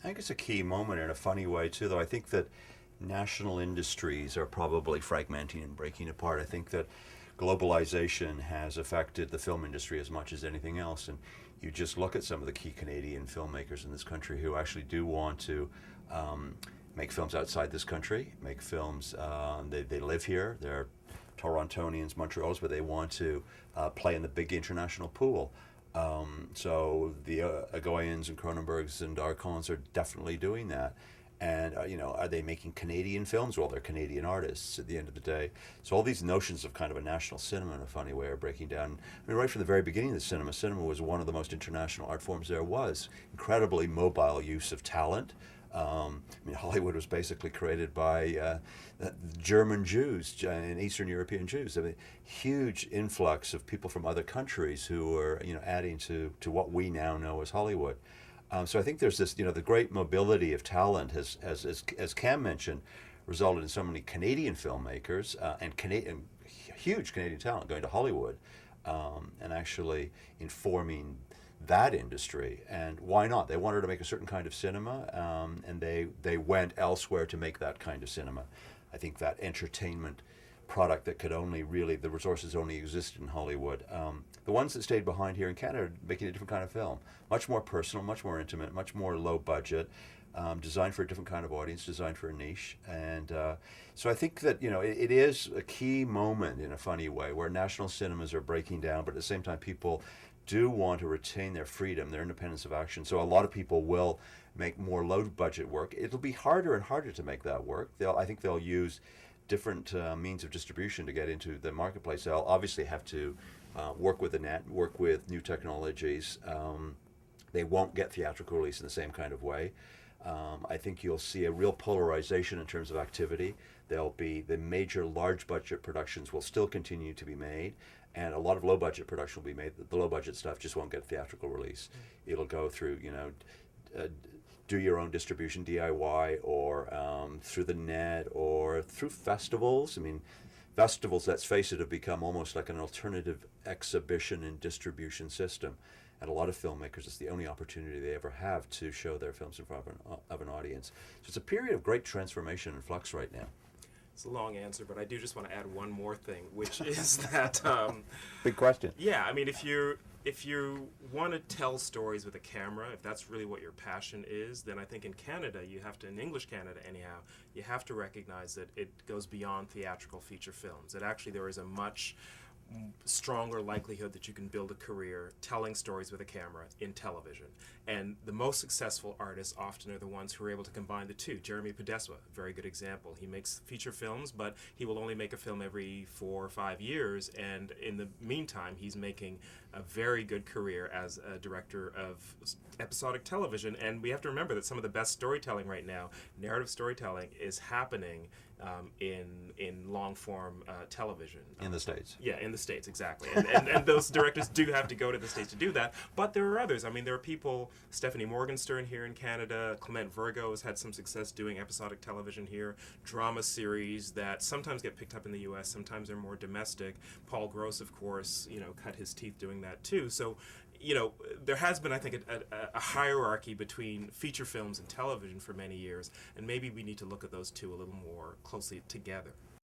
I think it's a key moment in a funny way too, though. I think that national industries are probably fragmenting and breaking apart. I think that globalization has affected the film industry as much as anything else, and you just look at some of the key Canadian filmmakers in this country who actually do want to make films outside this country, make films, they live here, they're Torontonians, Montrealers, but they want to play in the big international pool. So the Agoyans and Cronenbergs and Darkons are definitely doing that. And are they making Canadian films? Well, they're Canadian artists at the end of the day. So all these notions of kind of a national cinema in a funny way are breaking down. I mean, right from the very beginning of the cinema was one of the most international art forms there was. Incredibly mobile use of talent. I mean, Hollywood was basically created by German Jews and Eastern European Jews. I mean, huge influx of people from other countries who were, adding to what we now know as Hollywood. So I think there's this, the great mobility of talent has, as Cam mentioned, resulted in so many Canadian filmmakers and huge Canadian talent going to Hollywood and actually informing that industry. And why not? They wanted to make a certain kind of cinema, and they went elsewhere to make that kind of cinema. I think that entertainment product that could only really, the resources only existed in Hollywood. The ones that stayed behind here in Canada are making a different kind of film, much more personal, much more intimate, much more low budget, designed for a different kind of audience, designed for a niche. And so I think that, it is a key moment in a funny way where national cinemas are breaking down, but at the same time people do want to retain their freedom, their independence of action. So a lot of people will make more low budget work. It'll be harder and harder to make that work. I think they'll use different means of distribution to get into the marketplace. They'll obviously have to work with the net, work with new technologies. They won't get theatrical release in the same kind of way. I think you'll see a real polarization in terms of activity. There'll be the major large budget productions will still continue to be made, and a lot of low budget production will be made. The low budget stuff just won't get a theatrical release. It'll go through, do your own distribution, DIY, or through the net, or through festivals. I mean, festivals, let's face it, have become almost like an alternative exhibition and distribution system. And a lot of filmmakers, it's the only opportunity they ever have to show their films in front of an audience. So it's a period of great transformation and flux right now. It's a long answer, but I do just want to add one more thing, which is that... Big question. Yeah, I mean, if you want to tell stories with a camera, if that's really what your passion is, then I think in Canada, in English Canada anyhow, you have to recognize that it goes beyond theatrical feature films. That actually there is a much stronger likelihood that you can build a career telling stories with a camera in television. And the most successful artists often are the ones who are able to combine the two. Jeremy Podeswa, a very good example. He makes feature films, but he will only make a film every 4 or 5 years, and in the meantime, he's making a very good career as a director of episodic television. And we have to remember that some of the best storytelling right now, narrative storytelling, is happening in long form television. In the States. Yeah, in the States, exactly. And those directors do have to go to the States to do that. But there are others. I mean, there are people, Stephanie Morgenstern here in Canada, Clement Virgo has had some success doing episodic television here, drama series that sometimes get picked up in the U.S., sometimes they're more domestic. Paul Gross, of course, cut his teeth doing that too. So, there has been, I think, a hierarchy between feature films and television for many years, and maybe we need to look at those two a little more closely together.